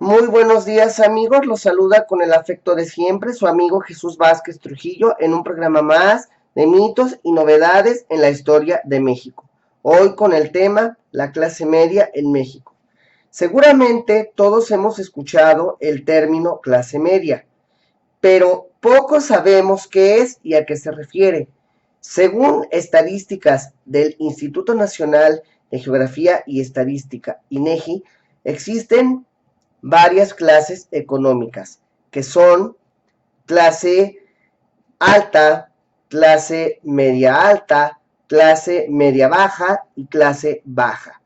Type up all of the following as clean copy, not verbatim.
Muy buenos días amigos, los saluda con el afecto de siempre su amigo Jesús Vázquez Trujillo en un programa más de mitos y novedades en la historia de México. Hoy con el tema la clase media en México. Seguramente todos hemos escuchado el término clase media, pero pocos sabemos qué es y a qué se refiere. Según estadísticas del Instituto Nacional de Geografía y Estadística, INEGI, existen varias clases económicas, que son clase alta, clase media alta, clase media baja y clase baja.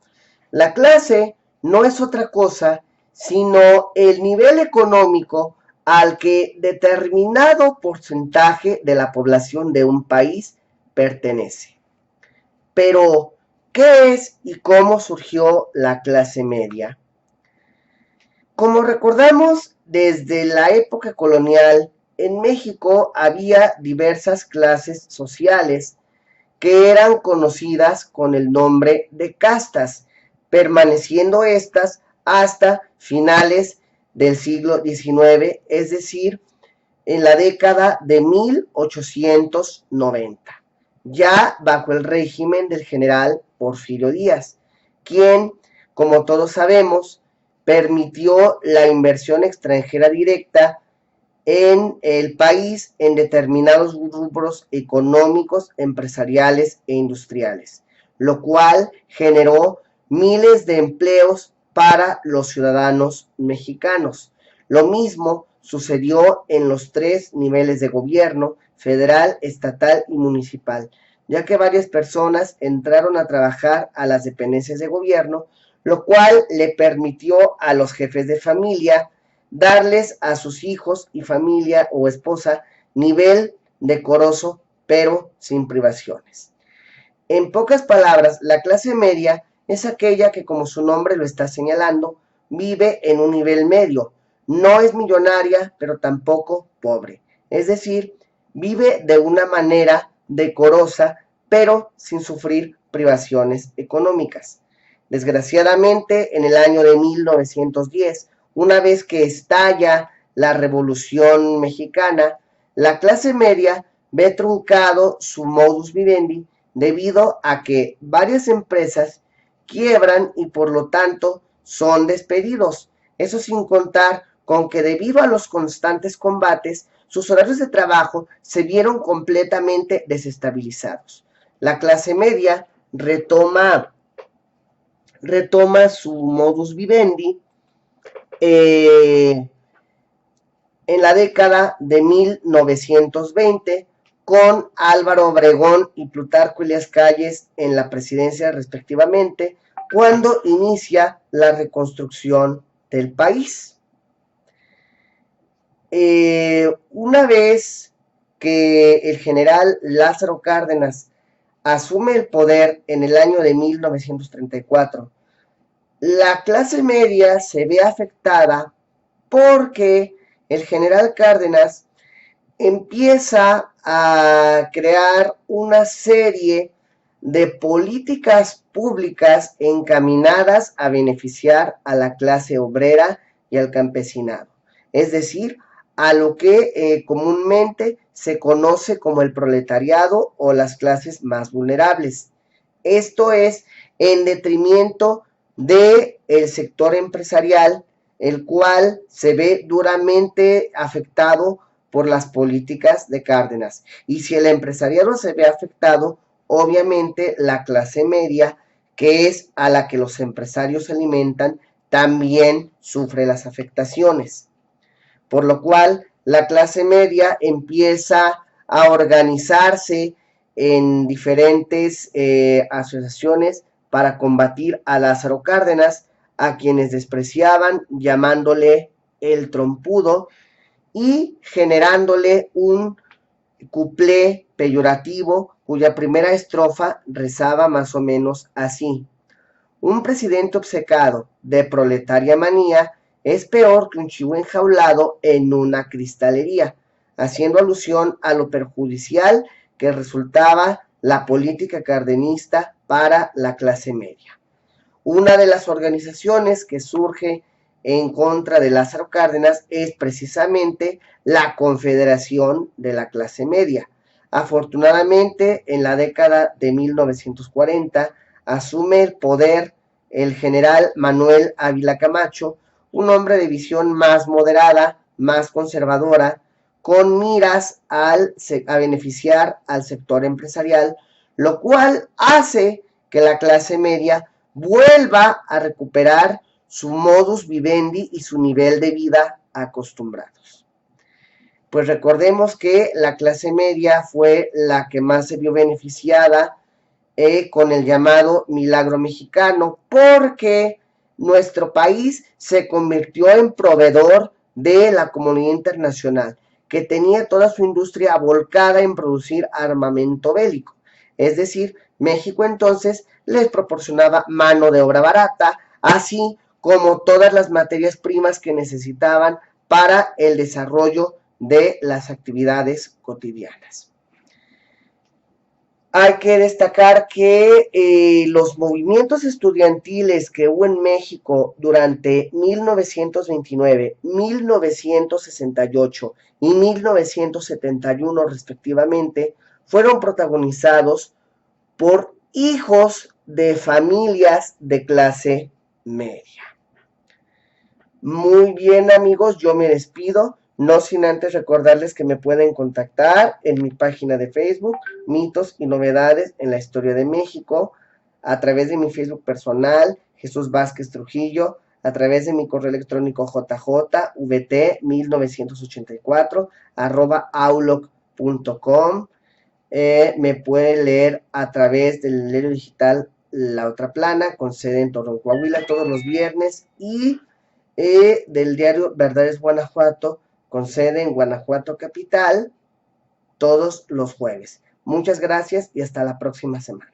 La clase no es otra cosa sino el nivel económico al que determinado porcentaje de la población de un país pertenece. Pero, ¿qué es y cómo surgió la clase media? Como recordamos, desde la época colonial, en México había diversas clases sociales que eran conocidas con el nombre de castas, permaneciendo estas hasta finales del siglo XIX, es decir, en la década de 1890, ya bajo el régimen del general Porfirio Díaz, quien, como todos sabemos, permitió la inversión extranjera directa en el país en determinados rubros económicos, empresariales e industriales, lo cual generó miles de empleos para los ciudadanos mexicanos. Lo mismo sucedió en los tres niveles de gobierno, federal, estatal y municipal, ya que varias personas entraron a trabajar a las dependencias de gobierno, lo cual le permitió a los jefes de familia darles a sus hijos y familia o esposa nivel decoroso, pero sin privaciones. En pocas palabras, la clase media es aquella que, como su nombre lo está señalando, vive en un nivel medio. No es millonaria, pero tampoco pobre. Es decir, vive de una manera decorosa, pero sin sufrir privaciones económicas. Desgraciadamente, en el año de 1910, una vez que estalla la Revolución Mexicana, la clase media ve truncado su modus vivendi debido a que varias empresas quiebran y por lo tanto son despedidos. Eso sin contar con que debido a los constantes combates, sus horarios de trabajo se vieron completamente desestabilizados. La clase media retoma su modus vivendi eh, en la década de 1920 con Álvaro Obregón y Plutarco Elías Calles en la presidencia respectivamente, cuando inicia la reconstrucción del país. Una vez que el general Lázaro Cárdenas asume el poder en el año de 1934, la clase media se ve afectada porque el general Cárdenas empieza a crear una serie de políticas públicas encaminadas a beneficiar a la clase obrera y al campesinado, es decir, a lo que comúnmente se conoce como el proletariado o las clases más vulnerables. Esto es en detrimento del sector empresarial, el cual se ve duramente afectado por las políticas de Cárdenas. Y si el empresariado se ve afectado, obviamente la clase media, que es a la que los empresarios alimentan, también sufre las afectaciones. Por lo cual la clase media empieza a organizarse en diferentes asociaciones para combatir a Lázaro Cárdenas, a quienes despreciaban llamándole el trompudo y generándole un cuplé peyorativo cuya primera estrofa rezaba más o menos así: un presidente obcecado de proletaria manía es peor que un chivo enjaulado en una cristalería, haciendo alusión a lo perjudicial que resultaba la política cardenista para la clase media. Una de las organizaciones que surge en contra de Lázaro Cárdenas es precisamente la confederación de la clase media. Afortunadamente, en la década de 1940 asume el poder el general Manuel Ávila Camacho, un hombre de visión más moderada, más conservadora, con miras a beneficiar al sector empresarial, lo cual hace que la clase media vuelva a recuperar su modus vivendi y su nivel de vida acostumbrados. Pues recordemos que la clase media fue la que más se vio beneficiada con el llamado milagro mexicano, porque nuestro país se convirtió en proveedor de la comunidad internacional, que tenía toda su industria volcada en producir armamento bélico. Es decir, México entonces les proporcionaba mano de obra barata, así como todas las materias primas que necesitaban para el desarrollo de las actividades cotidianas. Hay que destacar que los movimientos estudiantiles que hubo en México durante 1929, 1968 y 1971 respectivamente fueron protagonizados por hijos de familias de clase media. Muy bien, amigos, yo me despido, no sin antes recordarles que me pueden contactar en mi página de Facebook, Mitos y Novedades en la Historia de México, a través de mi Facebook personal, Jesús Vázquez Trujillo, a través de mi correo electrónico jjvt1984 me puede leer a través del diario digital La Otra Plana, con sede en Torreón, Coahuila, todos los viernes, y del diario Verdades Guanajuato, con sede en Guanajuato Capital, todos los jueves. Muchas gracias y hasta la próxima semana.